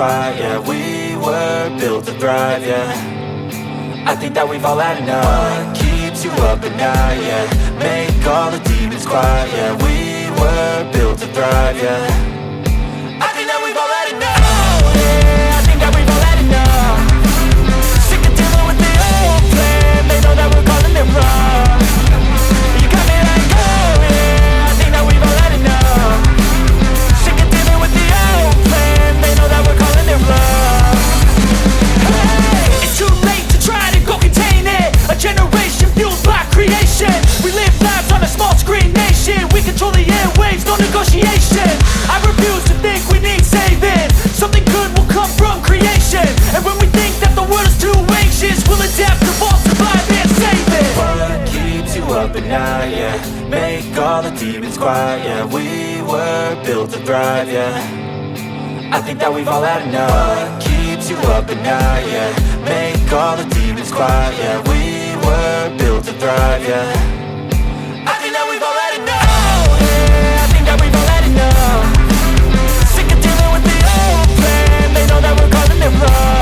quiet, yeah. We were built to thrive, yeah. I think that we've all had enough. What keeps you up at night, yeah. Make all the demons quiet, yeah. We were built to thrive, yeah. I think that we've all had enough. Oh yeah, I think that we've all had enough. Sick of dealing with the old plan. They know that we're calling it wrong. You got me like, oh yeah, I think that we've all had enough. Sick of dealing with the old plan. They know that we're calling it wrong. Hey, it's too late to try to go contain it. A generation fueled by creation. We live lives on a small screen nation. We control the airwaves, no negotiation. I refuse to think we need saving. Something good will come from creation. And when we think that the world is too anxious, we'll adapt, evolve, survive and save it. What keeps you up at night, yeah. Make all the demons quiet, yeah. We were built to thrive, yeah. I think that we've all had enough. What keeps you up at night, yeah. Make all the demons quiet, yeah. We were built to thrive, yeah. I think that we've all had enough. Oh yeah, I think that we've all had enough. Sick of dealing with the old plan. They know that we're calling it wrong.